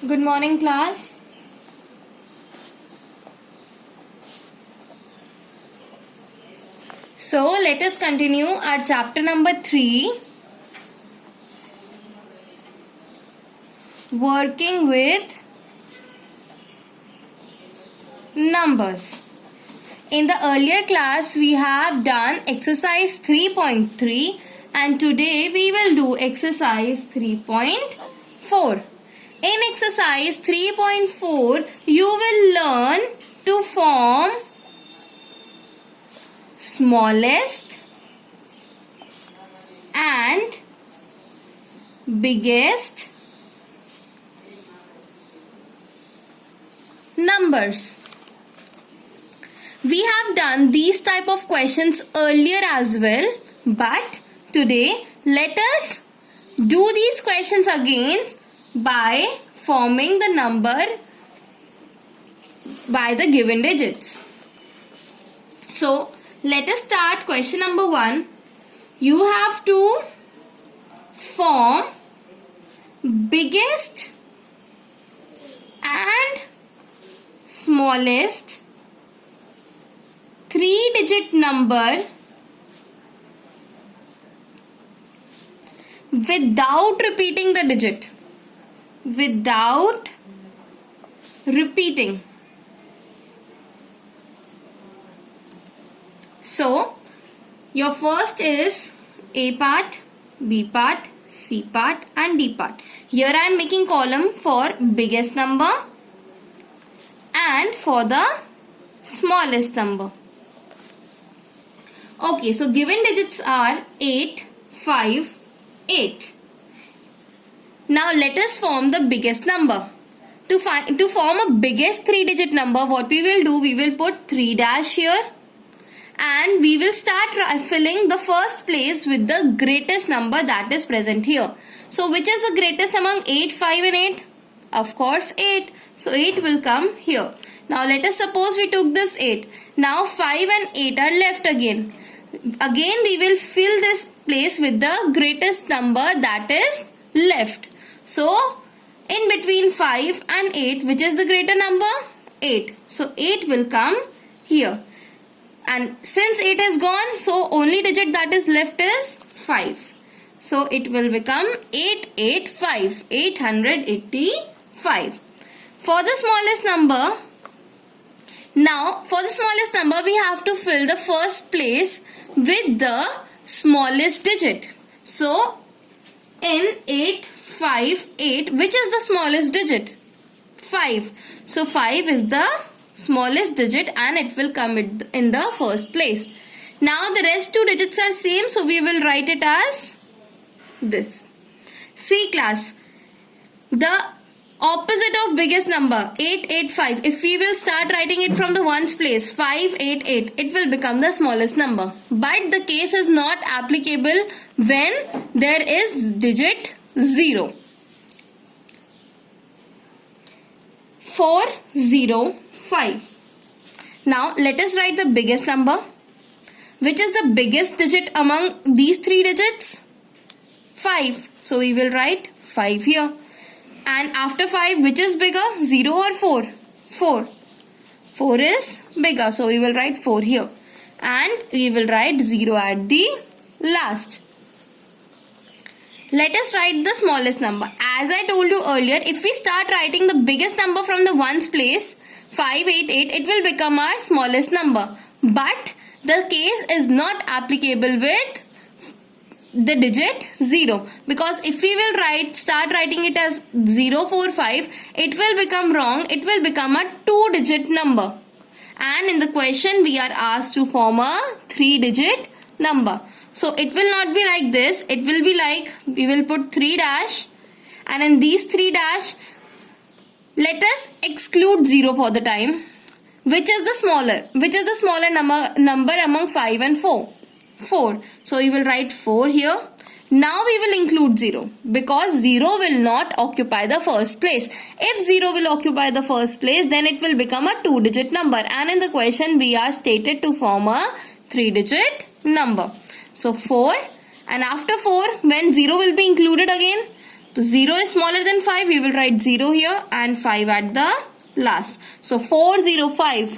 Good morning, class. So, let us continue our chapter number 3, working with numbers. In the earlier class, we have done exercise 3.3 and today we will do exercise 3.4. In exercise 3.4, you will learn to form smallest and biggest numbers. We have done these type of questions earlier as well, but today let us do these questions again by forming the number by the given digits. So, let us start question number 1. You have to form biggest and smallest 3-digit number without repeating the digit. Without repeating. So, your first is A part, B part, C part and D part. Here I am making column for biggest number and for the smallest number. Okay, so given digits are 8, 5, 8. Now let us form the biggest number. To form a biggest 3-digit number, what we will do, we will put 3 dash here and we will start filling the first place with the greatest number that is present here. So which is the greatest among 8, 5 and 8? Of course 8. So 8 will come here. Now let us suppose we took this 8. Now 5 and 8 are left again. Again we will fill this place with the greatest number that is left. So in between 5 and 8, which is the greater number? 8. So 8 will come here. And since 8 is gone, so only digit that is left is 5. So it will become 885. 885. For the smallest number, now for the smallest number we have to fill the first place with the smallest digit. So in 858, which is the smallest digit? 5. So 5 is the smallest digit and it will come in the first place. Now the rest 2 digits are same, so we will write it as this. See class, the opposite of biggest number 885, if we will start writing it from the ones place 588, it will become the smallest number. But the case is not applicable when there is digit 0. 405. Now let us write the biggest number. Which is the biggest digit among these 3 digits? 5. So we will write 5 here. And after 5, which is bigger? 0 or 4? 4. 4 is bigger. So we will write 4 here. And we will write 0 at the last. Let us write the smallest number. As I told you earlier, if we start writing the biggest number from the ones place, 588, it will become our smallest number. But the case is not applicable with the digit 0. Because if we will start writing it as 045, it will become wrong. It will become a 2-digit number. And in the question, we are asked to form a 3-digit number. So it will not be like this. It will be like, we will put 3 dash and in these 3 dash, let us exclude 0 for the time. Which is the smaller number among 5 and 4? 4. So we will write 4 here. Now we will include 0 because 0 will not occupy the first place. If 0 will occupy the first place, then it will become a 2-digit number. And in the question, we are stated to form a 3-digit number. So 4, and after 4, when 0 will be included again, So 0 is smaller than 5. We will write 0 here and 5 at the last. So 405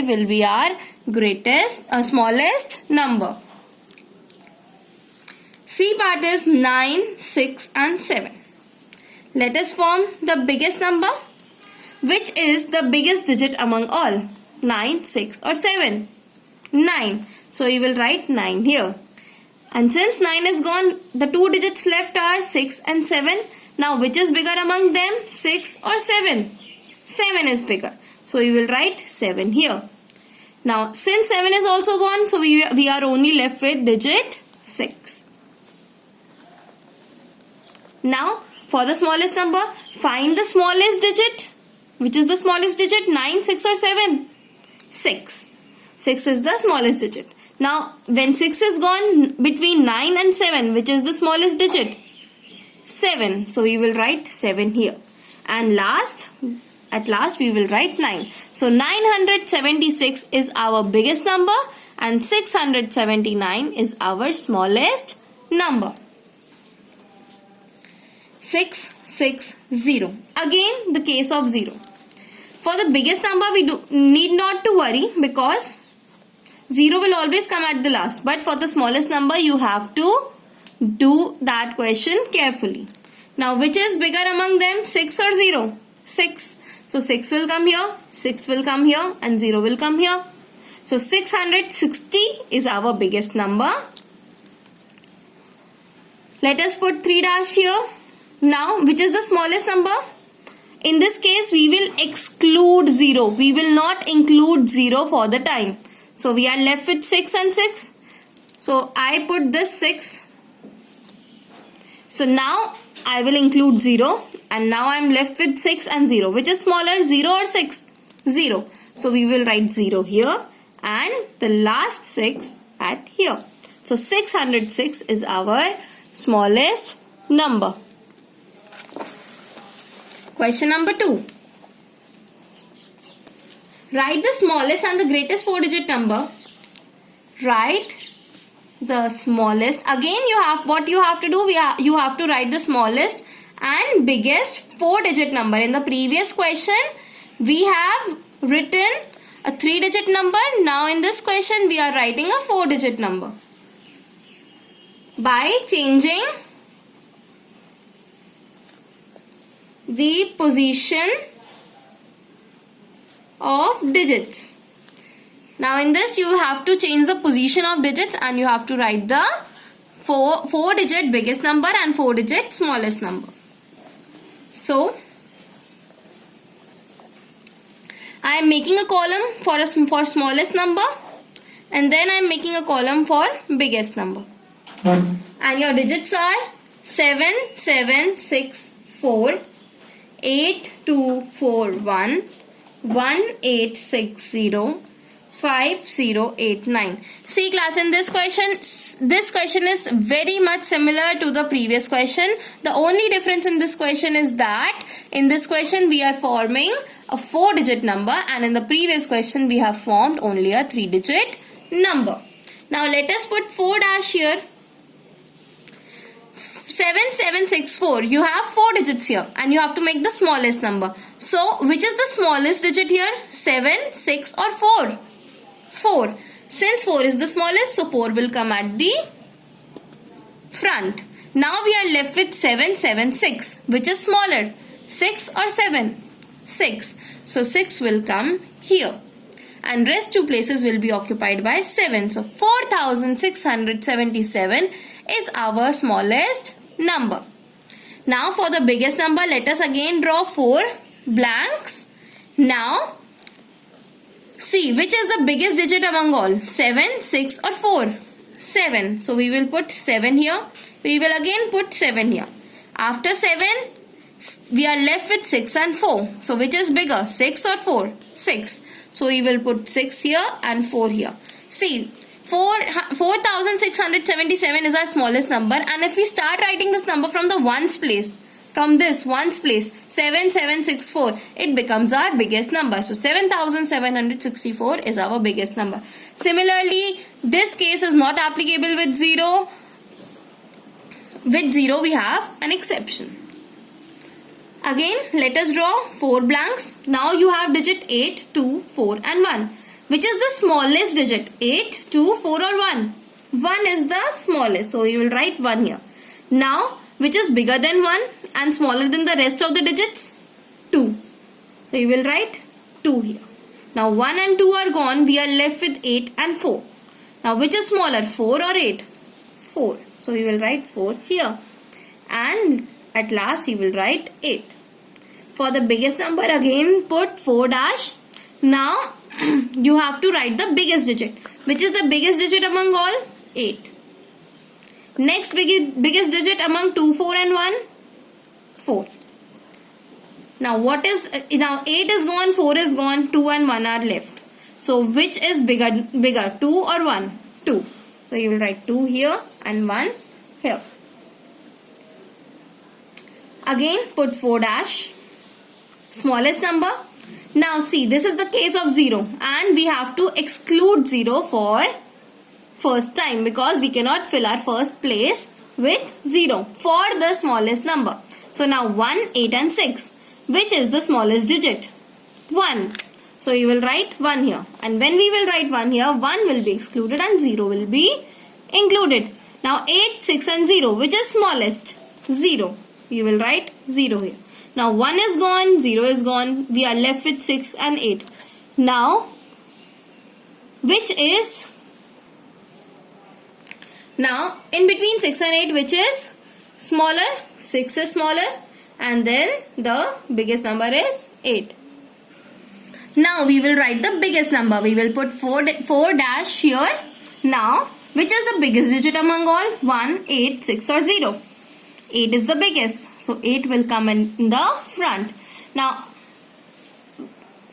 will be our smallest number. C part is 9, 6 and 7. Let us form the biggest number. Which is the biggest digit among all? 9, 6 or 7? 9. So we will write 9 here. And since 9 is gone, the two digits left are 6 and 7. Now which is bigger among them? 6 or 7? 7 is bigger. So we will write 7 here. Now since 7 is also gone, so we are only left with digit 6. Now for the smallest number, find the smallest digit. Which is the smallest digit? 9, 6 or 7? 6. 6 is the smallest digit. Now when 6 is gone, between 9 and 7, which is the smallest digit? 7. So we will write 7 here. And at last we will write 9. So 976 is our biggest number and 679 is our smallest number. 660. Again the case of 0. For the biggest number we need not to worry because 0 will always come at the last. But for the smallest number you have to do that question carefully. Now which is bigger among them? 6 or 0? 6. So 6 will come here, 6 will come here and 0 will come here. So 660 is our biggest number. Let us put 3 dash here. Now which is the smallest number? In this case we will exclude 0. We will not include 0 for the time. So we are left with 6 and 6. So I put this 6. So now I will include 0 and now I am left with 6 and 0. Which is smaller, 0 or 6? 0. So we will write 0 here and the last 6 at here. So 606 is our smallest number. Question number 2. Write the smallest and the greatest 4-digit number. Write the smallest. Again, you have to write the smallest and biggest 4-digit number. In the previous question, we have written a 3-digit number. Now in this question, we are writing a 4-digit number by changing the position of digits. Now in this you have to change the position of digits and you have to write the 4-digit biggest number and 4-digit smallest number. So I am making a column for smallest number and then I am making a column for biggest number. And your digits are 7764, 8241, 1860, 5089. See class, in this question is very much similar to the previous question. The only difference in this question is that in this question we are forming a 4-digit number and in the previous question we have formed only a 3-digit number. Now let us put 4 dash here. 7764. You have 4 digits here and you have to make the smallest number. So which is the smallest digit here? 7, 6 or 4? 4. Since 4 is the smallest, so 4 will come at the front. Now we are left with 776. Which is smaller? 6 or 7? 6. So 6 will come here. And rest 2 places will be occupied by 7. So 4677 is our smallest number. Now for the biggest number, let us again draw 4 blanks. Now see which is the biggest digit among all, 7, 6 or 4? 7. So we will put 7 here. We will again put 7 here. After 7 we are left with 6 and 4. So which is bigger, 6 or 4? 6. So we will put 6 here and 4 here. See, 4677 is our smallest number, and if we start writing this number from the ones place, from this ones place, 7764, it becomes our biggest number. So 7764 is our biggest number. Similarly, this case is not applicable with 0 with 0 we have an exception. Again, let us draw 4 blanks. Now you have digit 8, 2, 4 and 1. Which is the smallest digit? 8, 2, 4 or 1? 1 is the smallest. So you will write 1 here. Now, which is bigger than 1 and smaller than the rest of the digits? 2. So you will write 2 here. Now 1 and 2 are gone. We are left with 8 and 4. Now which is smaller? 4 or 8? 4. So we will write 4 here. And at last we will write 8. For the biggest number, again put 4 dash. Now you have to write the biggest digit. Which is the biggest digit among all? 8. Next biggest digit among 2, 4 and 1? 4. Now what is, now 8 is gone, 4 is gone, 2 and 1 are left. So which is bigger, 2 or 1? 2. So you will write 2 here and 1 here. Again put 4 dash. Smallest number. Now see, this is the case of 0 and we have to exclude 0 for first time because we cannot fill our first place with 0 for the smallest number. So now 1, 8 and 6. Which is the smallest digit? 1. So you will write 1 here. And when we will write 1 here, 1 will be excluded and 0 will be included. Now 8, 6 and 0. Which is smallest? 0. You will write 0 here. Now 1 is gone, 0 is gone. We are left with 6 and 8. Now, which is... Now, in between 6 and 8, which is smaller? 6 is smaller. And then the biggest number is 8. Now, we will write the biggest number. We will put 4 dash here. Now, which is the biggest digit among all? 1, 8, 6 or 0? 8 is the biggest. So 8 will come in the front. Now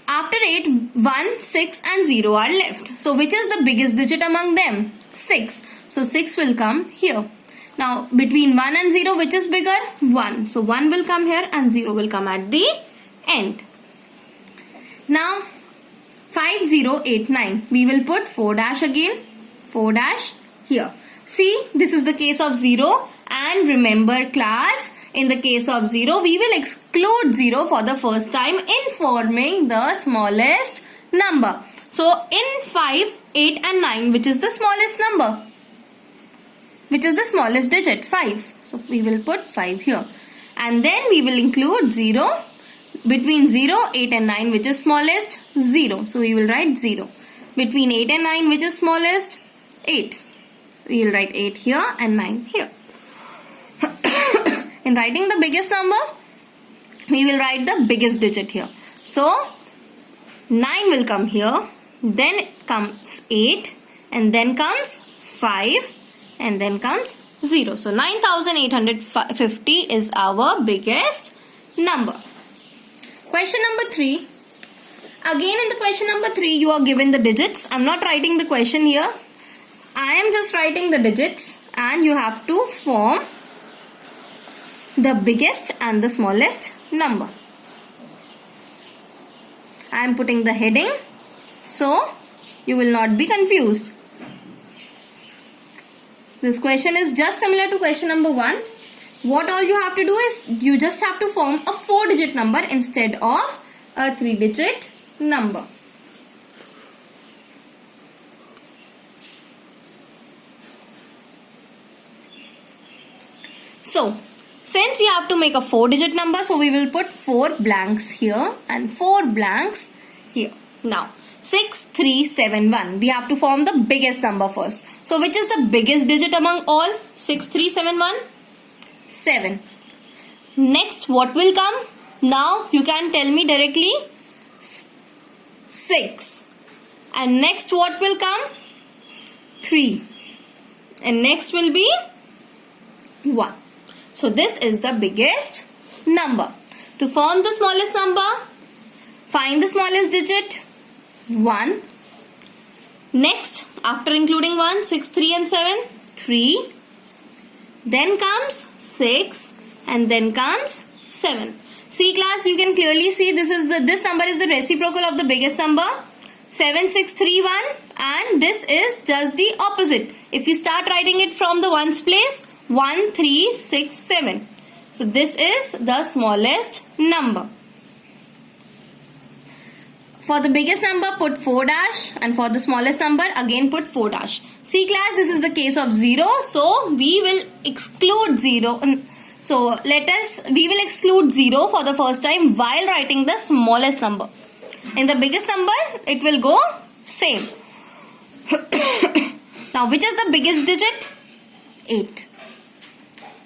after 8, 1, 6 and 0 are left. So which is the biggest digit among them? 6. So 6 will come here. Now between 1 and 0, which is bigger? 1. So 1 will come here and 0 will come at the end. Now 5, 0, 8, 9. We will put 4 dash again. 4 dash here. See, this is the case of 0. And remember class, in the case of 0, we will exclude 0 for the first time in forming the smallest number. So in 5, 8 and 9, which is the smallest number? Which is the smallest digit? 5. So we will put 5 here. And then we will include 0. Between 0, 8 and 9, which is smallest? 0. So we will write 0. Between 8 and 9, which is smallest? 8. We will write 8 here and 9 here. In writing the biggest number, we will write the biggest digit here. So 9 will come here, then comes 8, and then comes 5, and then comes 0. So 9850 is our biggest number. Question number 3. Again in the question number 3, you are given the digits. I am not writing the question here. I am just writing the digits and you have to form the biggest and the smallest number. I am putting the heading so you will not be confused. This question is just similar to question number 1. What all you have to do is you just have to form a 4-digit number instead of a 3-digit number. So, since we have to make a 4-digit number, so we will put 4 blanks here and 4 blanks here. Now, 6, 3, 7, 1. We have to form the biggest number first. So, which is the biggest digit among all? 6, 3, 7, 1? 7. Next, what will come? Now, you can tell me directly. 6. And next, what will come? 3. And next will be 1. So this is the biggest number. To form the smallest number, find the smallest digit, 1. Next, after including 1, 6, 3 and 7, 3. Then comes 6 and then comes 7. See class, you can clearly see this number is the reciprocal of the biggest number. 7, 6, 3, 1 and this is just the opposite. If we start writing it from the ones place, 1367. So this is the smallest number. For the biggest number, put 4 dash, and for the smallest number, again put 4 dash. See class, this is the case of 0. So we will exclude 0. So we will exclude 0 for the first time while writing the smallest number. In the biggest number, it will go same. Now, which is the biggest digit? 8.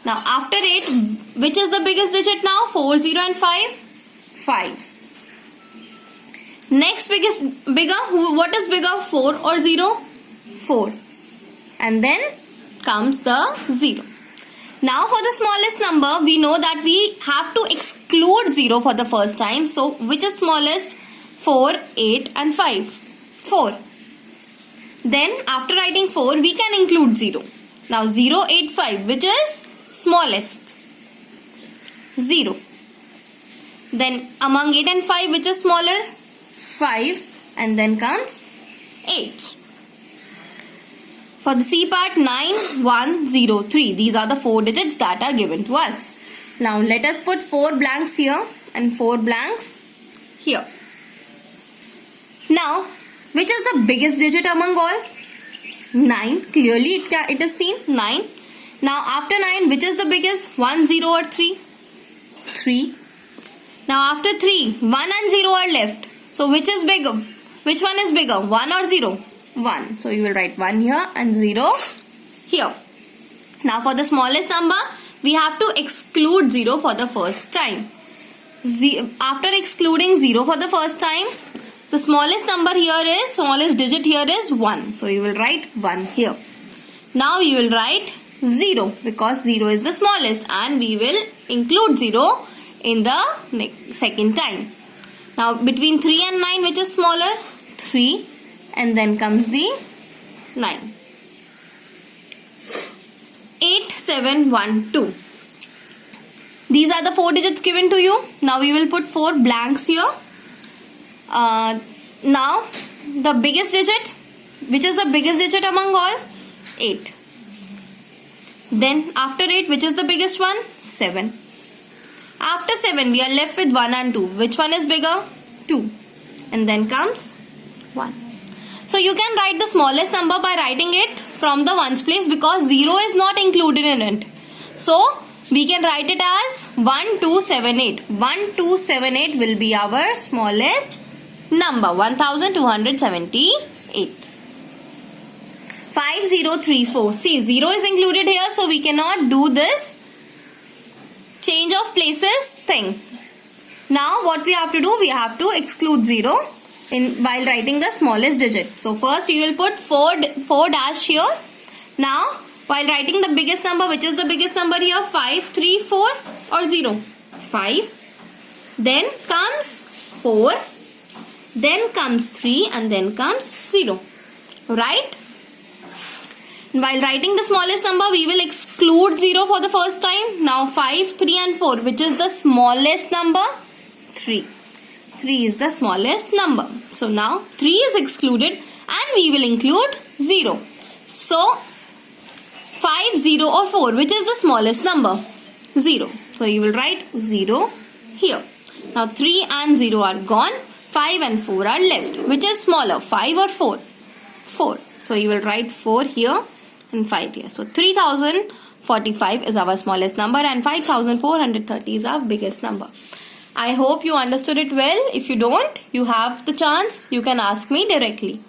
Now, after 8, which is the biggest digit now? 4, 0 and 5? 5. Next bigger, what is bigger, 4 or 0? 4. And then comes the 0. Now for the smallest number, we know that we have to exclude 0 for the first time. So which is smallest? 4, 8 and 5. 4. Then after writing 4, we can include 0. Now 0, 8, 5, which is smallest? 0. Then among 8 and 5, which is smaller? 5, and then comes 8. For the C part, 9, 1, 0, 3. These are the 4 digits that are given to us. Now let us put 4 blanks here and 4 blanks here. Now, which is the biggest digit among all? 9. Clearly it is seen, 9. Now after 9, which is the biggest? 1, 0 or 3? 3. Now after 3, 1 and 0 are left. So which is bigger? Which one is bigger? 1 or 0? 1. So you will write 1 here and 0 here. Now for the smallest number, we have to exclude 0 for the first time. After excluding 0 for the first time, the smallest digit here is 1. So you will write 1 here. Now you will write 0 because 0 is the smallest, and we will include 0 in the second time. Now between 3 and 9, which is smaller? 3, and then comes the 9. 8, 7, 1, 2. These are the 4 digits given to you. Now we will put 4 blanks here. Now the biggest digit, which is the biggest digit among all? 8. Then after 8, which is the biggest one? 7. After 7, we are left with 1 and 2. Which one is bigger? 2. And then comes 1. So you can write the smallest number by writing it from the ones place because 0 is not included in it. So we can write it as 1278. 1278 will be our smallest number. 1278. 5034. See, 0 is included here, so we cannot do this change of places thing. Now what we have to do, we have to exclude 0 while writing the smallest digit. So first we will put 4 dash here. Now while writing the biggest number, which is the biggest number here? 5, 3, 4 or 0? 5. Then comes 4. Then comes 3 and then comes 0. Right? While writing the smallest number, we will exclude 0 for the first time. Now 5, 3 and 4. Which is the smallest number? 3. 3 is the smallest number. So now 3 is excluded and we will include 0. So 5, 0 or 4. Which is the smallest number? 0. So you will write 0 here. Now 3 and 0 are gone. 5 and 4 are left. Which is smaller? 5 or 4? 4. So you will write 4 here and 5 here. So 3045 is our smallest number and 5430 is our biggest number. I hope you understood it well. If you don't, you have the chance. You can ask me directly.